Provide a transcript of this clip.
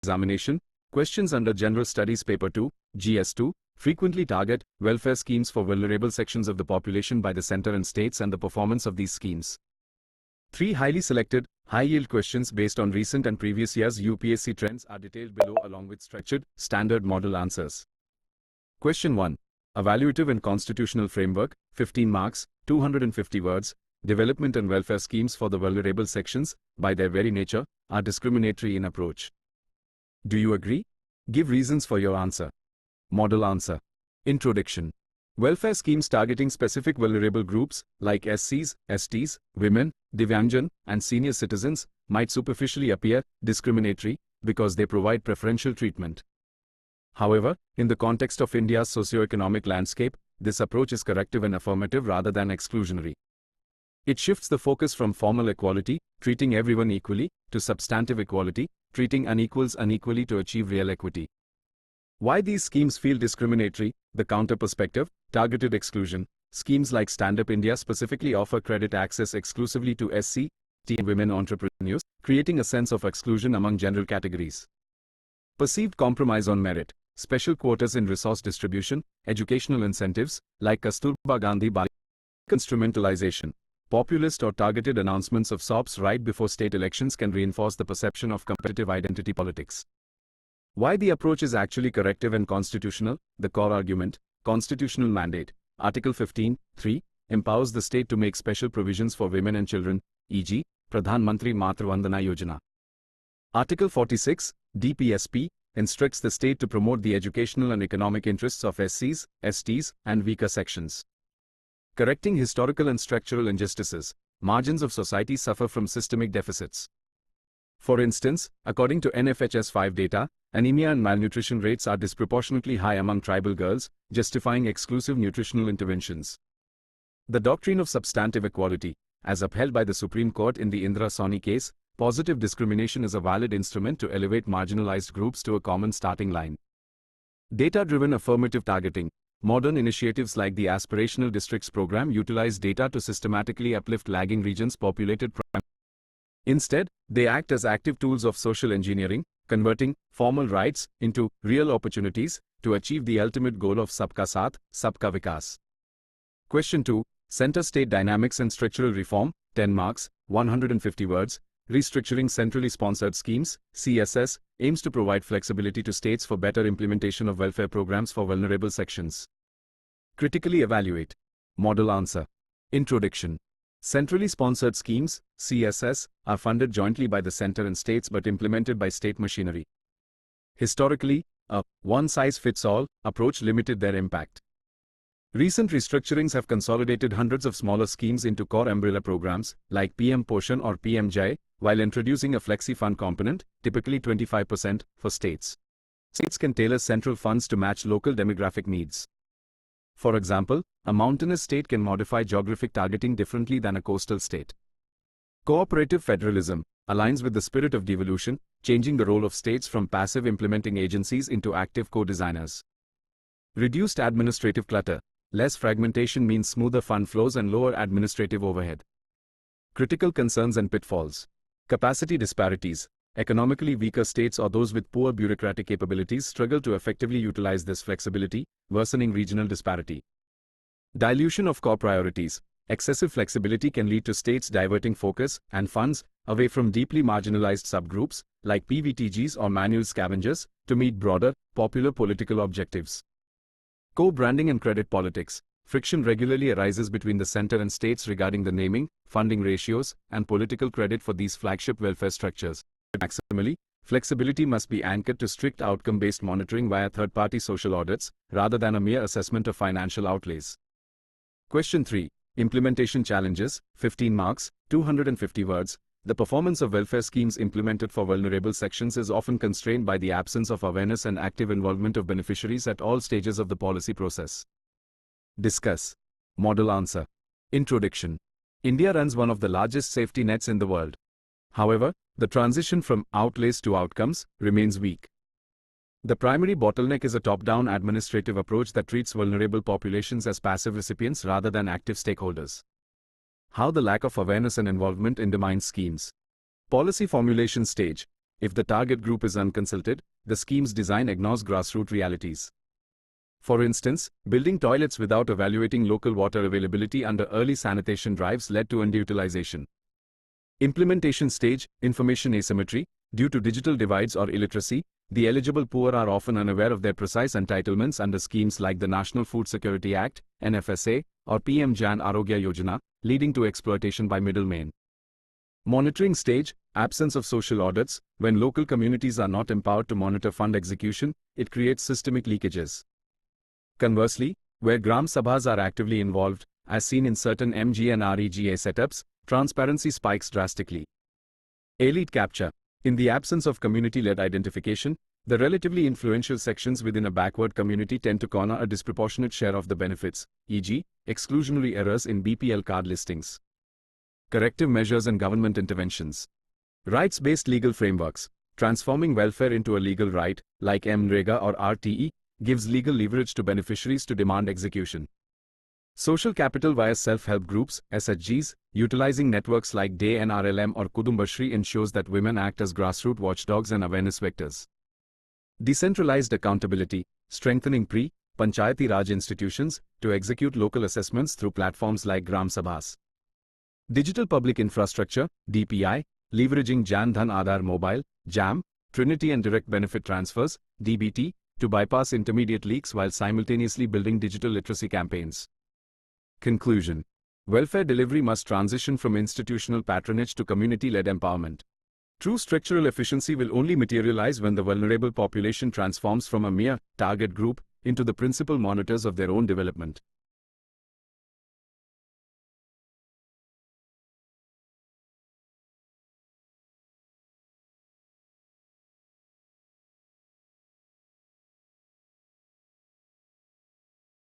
Examination. Questions under General Studies Paper 2, GS2, frequently target welfare schemes for vulnerable sections of the population by the center and states and the performance of these schemes. 3 highly selected, high-yield questions based on recent and previous years' UPSC trends are detailed below along with structured, standard model answers. Question 1. Evaluative and Constitutional Framework, 15 marks, 250 words. Development and welfare schemes for the vulnerable sections, by their very nature, are discriminatory in approach. Do you agree? Give reasons for your answer. Model answer. Introduction. Welfare schemes targeting specific vulnerable groups, like SCs, STs, women, Divyangjan, and senior citizens, might superficially appear discriminatory because they provide preferential treatment. However, in the context of India's socio-economic landscape, this approach is corrective and affirmative rather than exclusionary. It shifts the focus from formal equality, treating everyone equally, to substantive equality, treating unequals unequally to achieve real equity. Why these schemes feel discriminatory? The counter perspective, targeted exclusion. Schemes like Stand Up India specifically offer credit access exclusively to SC, T and women entrepreneurs, creating a sense of exclusion among general categories. Perceived compromise on merit. Special quotas in resource distribution, educational incentives, like Kasturba Gandhi Balika instrumentalization. Populist or targeted announcements of SOPs right before state elections can reinforce the perception of competitive identity politics. Why the approach is actually corrective and constitutional? The core argument, constitutional mandate. Article 15(3) empowers the state to make special provisions for women and children, e.g., Pradhan Mantri Matru Vandana Yojana. Article 46, DPSP, instructs the state to promote the educational and economic interests of SCs, STs, and weaker sections. Correcting historical and structural injustices. Margins of society suffer from systemic deficits. For instance, according to NFHS 5 data, anemia and malnutrition rates are disproportionately high among tribal girls, justifying exclusive nutritional interventions. The doctrine of substantive equality, as upheld by the Supreme Court in the Indira Sawhney case, positive discrimination is a valid instrument to elevate marginalized groups to a common starting line. Data-driven affirmative targeting. Modern initiatives like the Aspirational Districts program utilize data to systematically uplift lagging regions populated primarily. Instead, they act as active tools of social engineering, converting formal rights into real opportunities to achieve the ultimate goal of Sabka Saath, Sabka Vikas. Question 2. Center-state dynamics and structural reform, 10 marks, 150 words. Restructuring centrally sponsored schemes, CSS, aims to provide flexibility to states for better implementation of welfare programs for vulnerable sections. Critically evaluate. Model answer. Introduction. Centrally sponsored schemes, CSS, are funded jointly by the center and states but implemented by state machinery. Historically, a one-size-fits-all approach limited their impact. Recent restructurings have consolidated hundreds of smaller schemes into core umbrella programs, like PM Poshan or PM Jai, while introducing a flexi fund component, typically 25%, for states. States can tailor central funds to match local demographic needs. For example, a mountainous state can modify geographic targeting differently than a coastal state. Cooperative federalism aligns with the spirit of devolution, changing the role of states from passive implementing agencies into active co-designers. Reduced administrative clutter. Less fragmentation means smoother fund flows and lower administrative overhead. Critical concerns and pitfalls. Capacity disparities. Economically weaker states or those with poor bureaucratic capabilities struggle to effectively utilize this flexibility, worsening regional disparity. Dilution of core priorities. Excessive flexibility can lead to states diverting focus and funds away from deeply marginalized subgroups, like PVTGs or manual scavengers, to meet broader, popular political objectives. Co-branding and credit politics. Friction regularly arises between the center and states regarding the naming, funding ratios, and political credit for these flagship welfare structures. Maximally, flexibility must be anchored to strict outcome-based monitoring via third-party social audits, rather than a mere assessment of financial outlays. Question 3. Implementation challenges, 15 marks, 250 words. The performance of welfare schemes implemented for vulnerable sections is often constrained by the absence of awareness and active involvement of beneficiaries at all stages of the policy process. Discuss. Model answer. Introduction. India runs one of the largest safety nets in the world. However, the transition from outlays to outcomes remains weak. The primary bottleneck is a top-down administrative approach that treats vulnerable populations as passive recipients rather than active stakeholders. How the lack of awareness and involvement undermines schemes. Policy formulation stage. If the target group is unconsulted, the scheme's design ignores grassroots realities. For instance, building toilets without evaluating local water availability under early sanitation drives led to underutilization. Implementation stage, information asymmetry. Due to digital divides or illiteracy, the eligible poor are often unaware of their precise entitlements under schemes like the National Food Security Act, NFSA, or PM Jan Arogya Yojana, leading to exploitation by middlemen. Monitoring stage, absence of social audits. When local communities are not empowered to monitor fund execution, it creates systemic leakages. Conversely, where Gram Sabhas are actively involved, as seen in certain MG and REGA setups, transparency spikes drastically. Elite capture. In the absence of community-led identification, the relatively influential sections within a backward community tend to corner a disproportionate share of the benefits, e.g., exclusionary errors in BPL card listings. Corrective measures and government interventions. Rights-based legal frameworks. Transforming welfare into a legal right, like MNREGA or RTE, gives legal leverage to beneficiaries to demand execution. Social capital via self-help groups, SHGs, utilizing networks like DAY NRLM or Kudumbashri ensures that women act as grassroots watchdogs and awareness vectors. Decentralized accountability, strengthening Panchayati Raj institutions to execute local assessments through platforms like Gram Sabhas. Digital public infrastructure, DPI, leveraging Jan Dhan Aadhaar Mobile, JAM, Trinity and direct benefit transfers, DBT, to bypass intermediate leaks while simultaneously building digital literacy campaigns. Conclusion. Welfare delivery must transition from institutional patronage to community-led empowerment. True structural efficiency will only materialize when the vulnerable population transforms from a mere target group into the principal monitors of their own development.